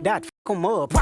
That f em up.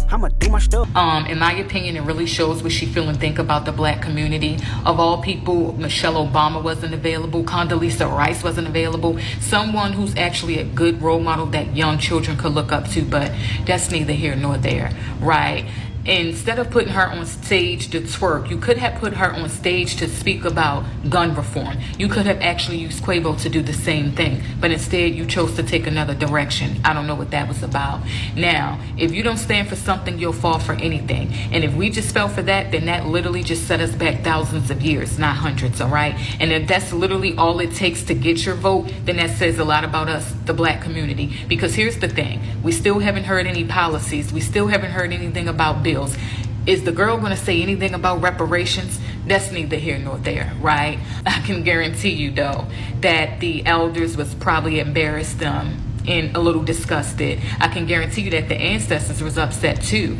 I'ma do my stuff. In my opinion, it really shows what she feel and think about the black community. Of all people, Michelle Obama wasn't available. Condoleezza Rice wasn't available. Someone who's actually a good role model that young children could look up to, but that's neither here nor there, right? Instead of putting her on stage to twerk, you could have put her on stage to speak about gun reform. You could have actually used Quavo to do the same thing, but instead you chose to take another direction. I don't know what that was about. Now, if you don't stand for something, you'll fall for anything. And if we just fell for that, then that literally just set us back thousands of years, not hundreds, all right? And if that's literally all it takes to get your vote, then that says a lot about us, the black community. Because here's the thing, we still haven't heard any policies. We still haven't heard anything about bills. Is the girl going to say anything about reparations? That's neither here nor there, right? I can guarantee you, though, that the elders was probably embarrassed and a little disgusted. I can guarantee you that the ancestors was upset, too.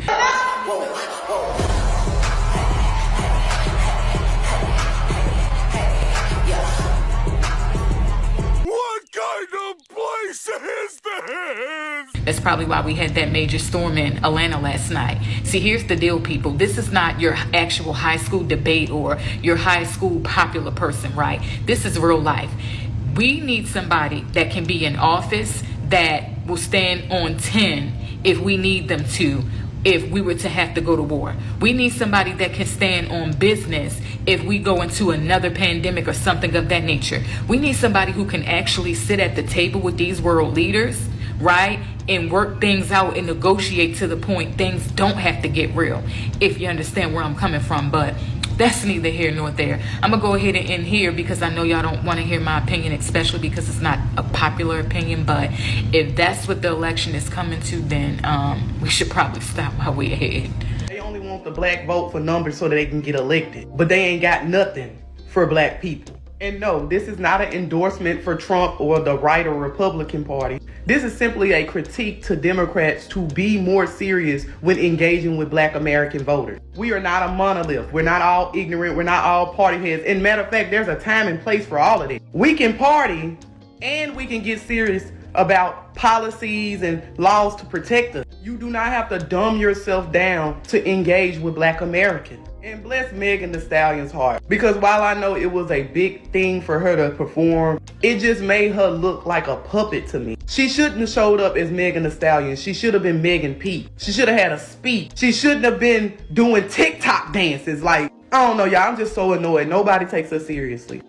That's probably why we had that major storm in Atlanta last night. See, here's the deal, people. This is not your actual high school debate or your high school popular person, right? This is real life. We need somebody that can be in office that will stand on 10 if we need them to, if we were to have to go to war. We need somebody that can stand on business if we go into another pandemic or something of that nature. We need somebody who can actually sit at the table with these world leaders, right, and work things out and negotiate to the point things don't have to get real, if you understand where I'm coming from. But that's neither here nor there. I'm gonna go ahead and end here because I know y'all don't want to hear my opinion, especially because it's not a popular opinion. But if that's what the election is coming to, then we should probably stop while we're ahead. They only want the black vote for numbers so that they can get elected, but they ain't got nothing for black people. And no, this is not an endorsement for Trump or the right or Republican Party. This is simply a critique to Democrats to be more serious when engaging with black American voters. We are not a monolith. We're not all ignorant. We're not all party heads. And matter of fact, there's a time and place for all of this. We can party and we can get serious about policies and laws to protect us. You do not have to dumb yourself down to engage with black Americans. And bless Megan Thee Stallion's heart. Because while I know it was a big thing for her to perform, it just made her look like a puppet to me. She shouldn't have showed up as Megan Thee Stallion. She should have been Megan Pete. She should have had a speech. She shouldn't have been doing TikTok dances. Like, I don't know, y'all. I'm just so annoyed. Nobody takes her seriously.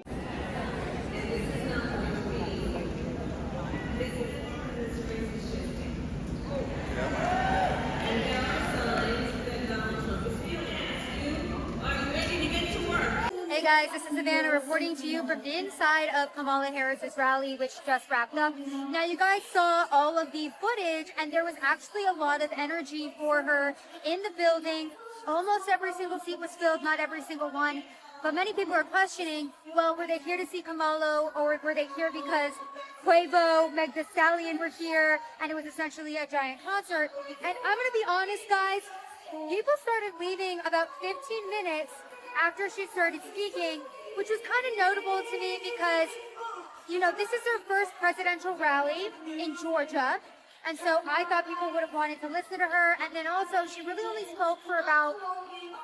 Hey guys, this is Savannah reporting to you from the inside of Kamala Harris's rally, which just wrapped up. Now you guys saw all of the footage and there was actually a lot of energy for her in the building. Almost every single seat was filled, not every single one. But many people are questioning, well, were they here to see Kamala or were they here because Quavo, Meg Thee Stallion were here and it was essentially a giant concert? And I'm going to be honest, guys, people started leaving about 15 minutes after she started speaking, which was kind of notable to me because, you know, this is her first presidential rally in Georgia. And so I thought people would have wanted to listen to her. And then also, she really only spoke for about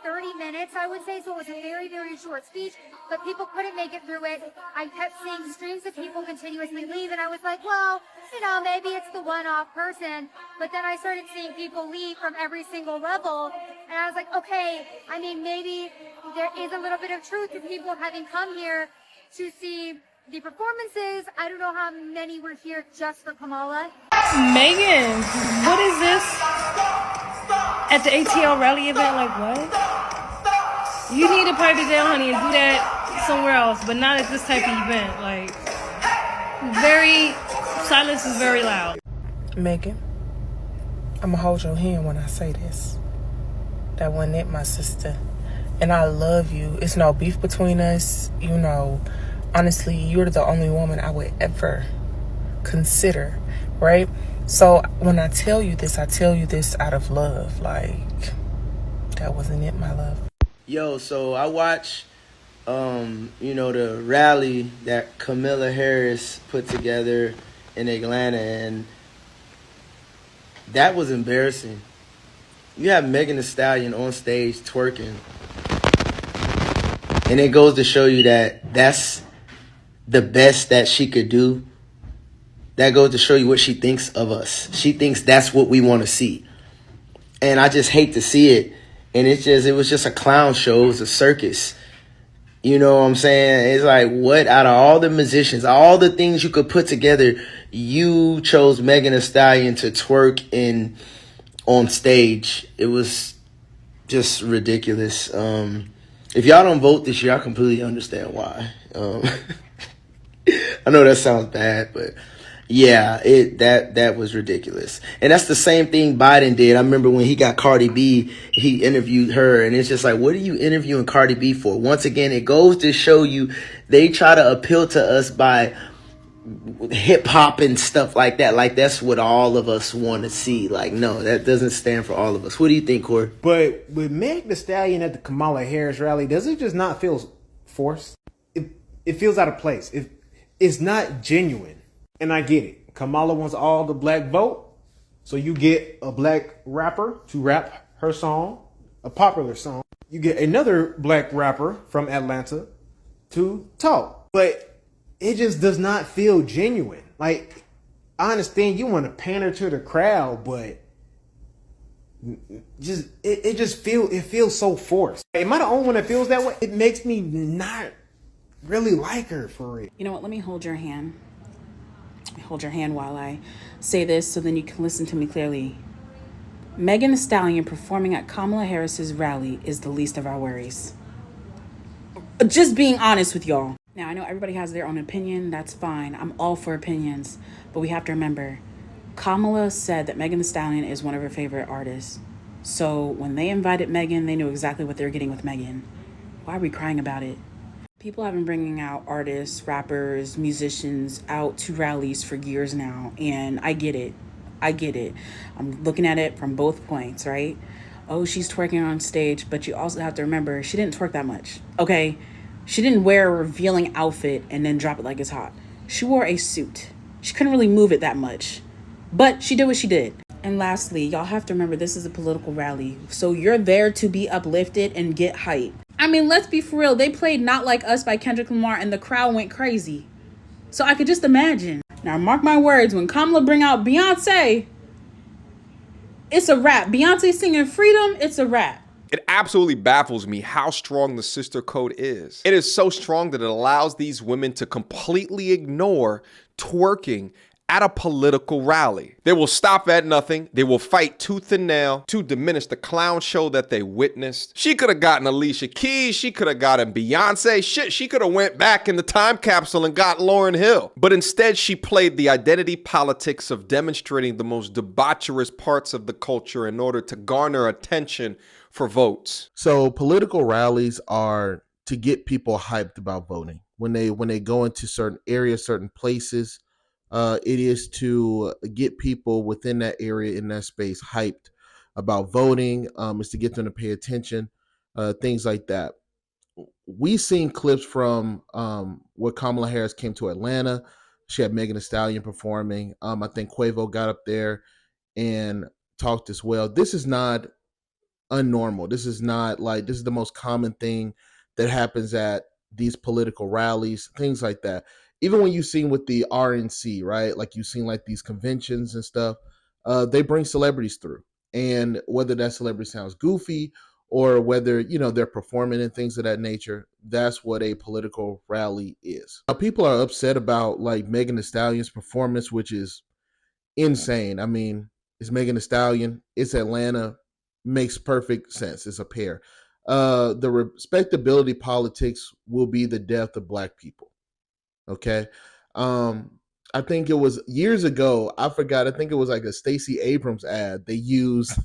30 minutes, I would say. So it was a very, very short speech, but people couldn't make it through it. I kept seeing streams of people continuously leave. And I was like, well, you know, maybe it's the one-off person. But then I started seeing people leave from every single level. And I was like, okay, I mean, maybe there is a little bit of truth to people having come here to see the performances. I don't know how many were here just for Kamala. Megan, what is this? At the ATL rally event, like what? You need to pipe it down, honey, and do that somewhere else, but not at this type of event. Like, silence is very loud. Megan, I'm gonna hold your hand when I say this. That wasn't it, my sister. And I love you. It's no beef between us. You know, honestly, you're the only woman I would ever consider, right? So when I tell you this out of love. Like, that wasn't it, my love. Yo, so I watched, the rally that Kamala Harris put together in Atlanta, and that was embarrassing. You have Megan Thee Stallion on stage twerking, and it goes to show you that that's the best that she could do. That goes to show you what she thinks of us. She thinks that's what we want to see. And I just hate to see it. And it was just a clown show. It was a circus. You know what I'm saying? It's like, what out of all the musicians, all the things you could put together, you chose Megan Thee Stallion to twerk on stage. It was just ridiculous. If y'all don't vote this year, I completely understand why. I know that sounds bad, but yeah, that was ridiculous. And that's the same thing Biden did. I remember when he got Cardi B, he interviewed her, and it's just like, what are you interviewing Cardi B for? Once again, it goes to show you they try to appeal to us by hip hop and stuff like that. Like, that's what all of us want to see. Like, no, that doesn't stand for all of us. What do you think, Corey? But with Meg Thee Stallion at the Kamala Harris rally, does it just not feel forced? It feels out of place. It's not genuine. And I get it. Kamala wants all the black vote. So you get a black rapper to rap her song, a popular song. You get another black rapper from Atlanta to talk. But it just does not feel genuine. Like, I understand you want to pander to the crowd, but it feels so forced. Am I the only one that feels that way? It makes me not really like her for it. You know what? Let me hold your hand. Hold your hand while I say this so then you can listen to me clearly. Megan Thee Stallion performing at Kamala Harris's rally is the least of our worries. Just being honest with y'all. Now, I know everybody has their own opinion. That's fine. I'm all for opinions. But we have to remember, Kamala said that Megan Thee Stallion is one of her favorite artists. So when they invited Megan, they knew exactly what they were getting with Megan. Why are we crying about it? People have been bringing out artists, rappers, musicians out to rallies for years now, and I get it. I'm looking at it from both points, right? Oh, she's twerking on stage, but you also have to remember she didn't twerk that much, okay? She didn't wear a revealing outfit and then drop it like it's hot. She wore a suit. She couldn't really move it that much, but she did what she did. And lastly, y'all have to remember this is a political rally, so you're there to be uplifted and get hype. I mean, let's be for real. They played Not Like Us by Kendrick Lamar and the crowd went crazy. So I could just imagine. Now, mark my words, when Kamala bring out Beyonce, it's a wrap. Beyonce singing Freedom, it's a wrap. It absolutely baffles me how strong the sister code is. It is so strong that it allows these women to completely ignore twerking at a political rally. They will stop at nothing. They will fight tooth and nail to diminish the clown show that they witnessed. She could have gotten Alicia Keys. She could have gotten Beyonce. Shit, she could have went back in the time capsule and got Lauryn Hill. But instead, she played the identity politics of demonstrating the most debaucherous parts of the culture in order to garner attention for votes. So political rallies are to get people hyped about voting. When they go into certain areas, certain places, it is to get people within that area, in that space, hyped about voting. Is to get them to pay attention, things like that. We've seen clips from where Kamala Harris came to Atlanta. She had Megan Thee Stallion performing. I think Quavo got up there and talked as well. This is not unnormal. This is not like, this is the most common thing that happens at these political rallies, things like that. Even when you've seen with the RNC, right? Like you've seen like these conventions and stuff, they bring celebrities through. And whether that celebrity sounds goofy or whether, they're performing and things of that nature, that's what a political rally is. Now, people are upset about like Megan Thee Stallion's performance, which is insane. I mean, it's Megan Thee Stallion, it's Atlanta, makes perfect sense. It's a pair. The respectability politics will be the death of Black people. Okay. I think it was years ago. I forgot. I think it was like a Stacey Abrams ad. They used,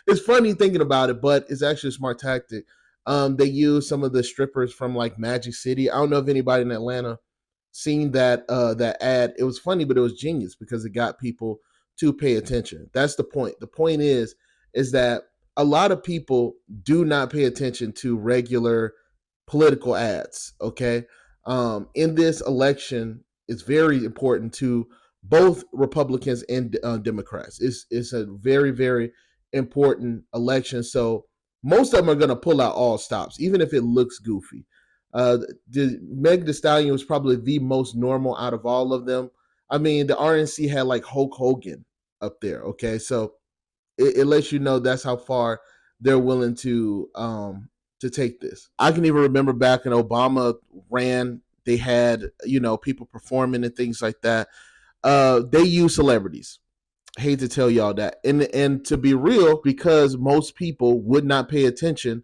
it's funny thinking about it, but it's actually a smart tactic. They used some of the strippers from like Magic City. I don't know if anybody in Atlanta seen that ad. It was funny, but it was genius because it got people to pay attention. That's the point. The point is that a lot of people do not pay attention to regular political ads. Okay. In this election, it's very important to both Republicans and Democrats. It's a very, very important election. So most of them are going to pull out all stops, even if it looks goofy. Meg Thee Stallion was probably the most normal out of all of them. I mean, the RNC had like Hulk Hogan up there. Okay, so it lets you know that's how far they're willing to take this. I can even remember back when Obama ran, they had, you know, people performing and things like that. They use celebrities. Hate to tell y'all that. And to be real, because most people would not pay attention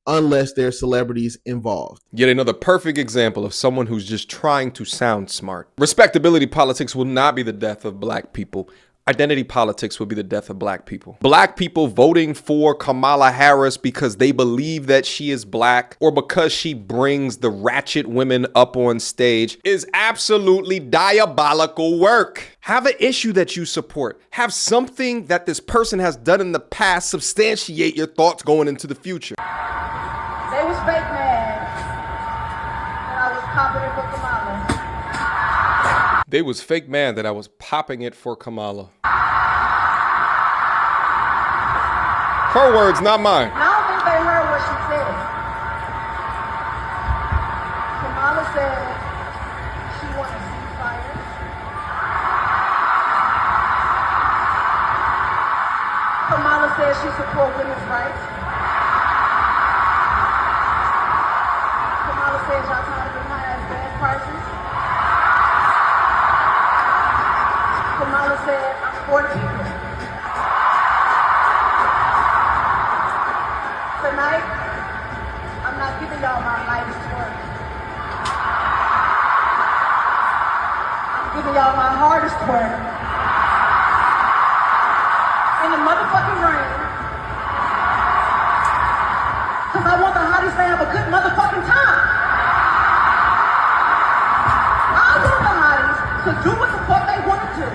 unless there's celebrities involved. Yet another perfect example of someone who's just trying to sound smart. Respectability politics will not be the death of black people. Identity politics will be the death of black people. Black people voting for Kamala Harris because they believe that she is black or because she brings the ratchet women up on stage is absolutely diabolical work. Have an issue that you support. Have something that this person has done in the past substantiate your thoughts going into the future. They was fake mad and I was popping it for Kamala. They was fake mad that I was popping it for Kamala. Her words, not mine. I don't think they heard what she said. Kamala said she wanted a ceasefire. Kamala said she supports women's rights. Kamala said y'all tired of them high-ass gas prices. Kamala said, I'm for the people. Tonight, I'm not giving y'all my lightest work. I'm giving y'all my hardest work. In the motherfucking rain. Because I want the hotties to have a good motherfucking time. I want the hotties to do what the fuck they want to do.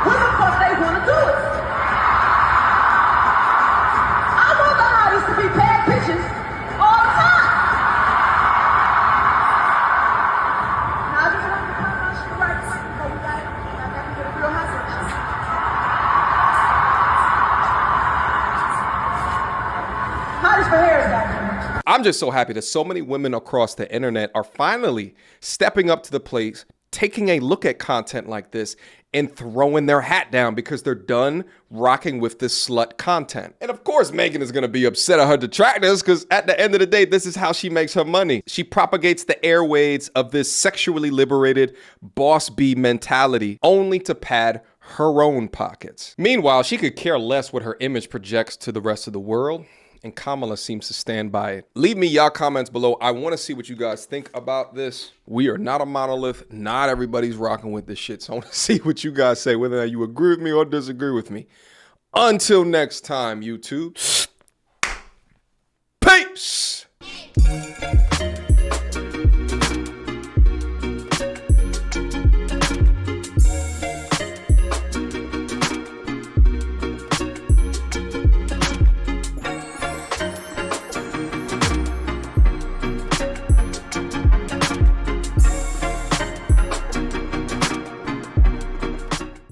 When the fuck they want to do it. I want the hotties to be bad bitches all the time. Now I just want to come on shit right quick so we got to get a real hot bitch. Hotties for Harris, goddamn. I'm just so happy that so many women across the internet are finally stepping up to the plate, taking a look at content like this and throwing their hat down because they're done rocking with this slut content. And of course, Megan is gonna be upset at her detractors because at the end of the day, this is how she makes her money. She propagates the airwaves of this sexually liberated boss bee mentality only to pad her own pockets. Meanwhile, she could care less what her image projects to the rest of the world. And Kamala seems to stand by it. Leave me y'all comments below. I want to see what you guys think about this. We are not a monolith. Not everybody's rocking with this shit. So I want to see what you guys say, whether or not you agree with me or disagree with me. Until next time, YouTube. Peace.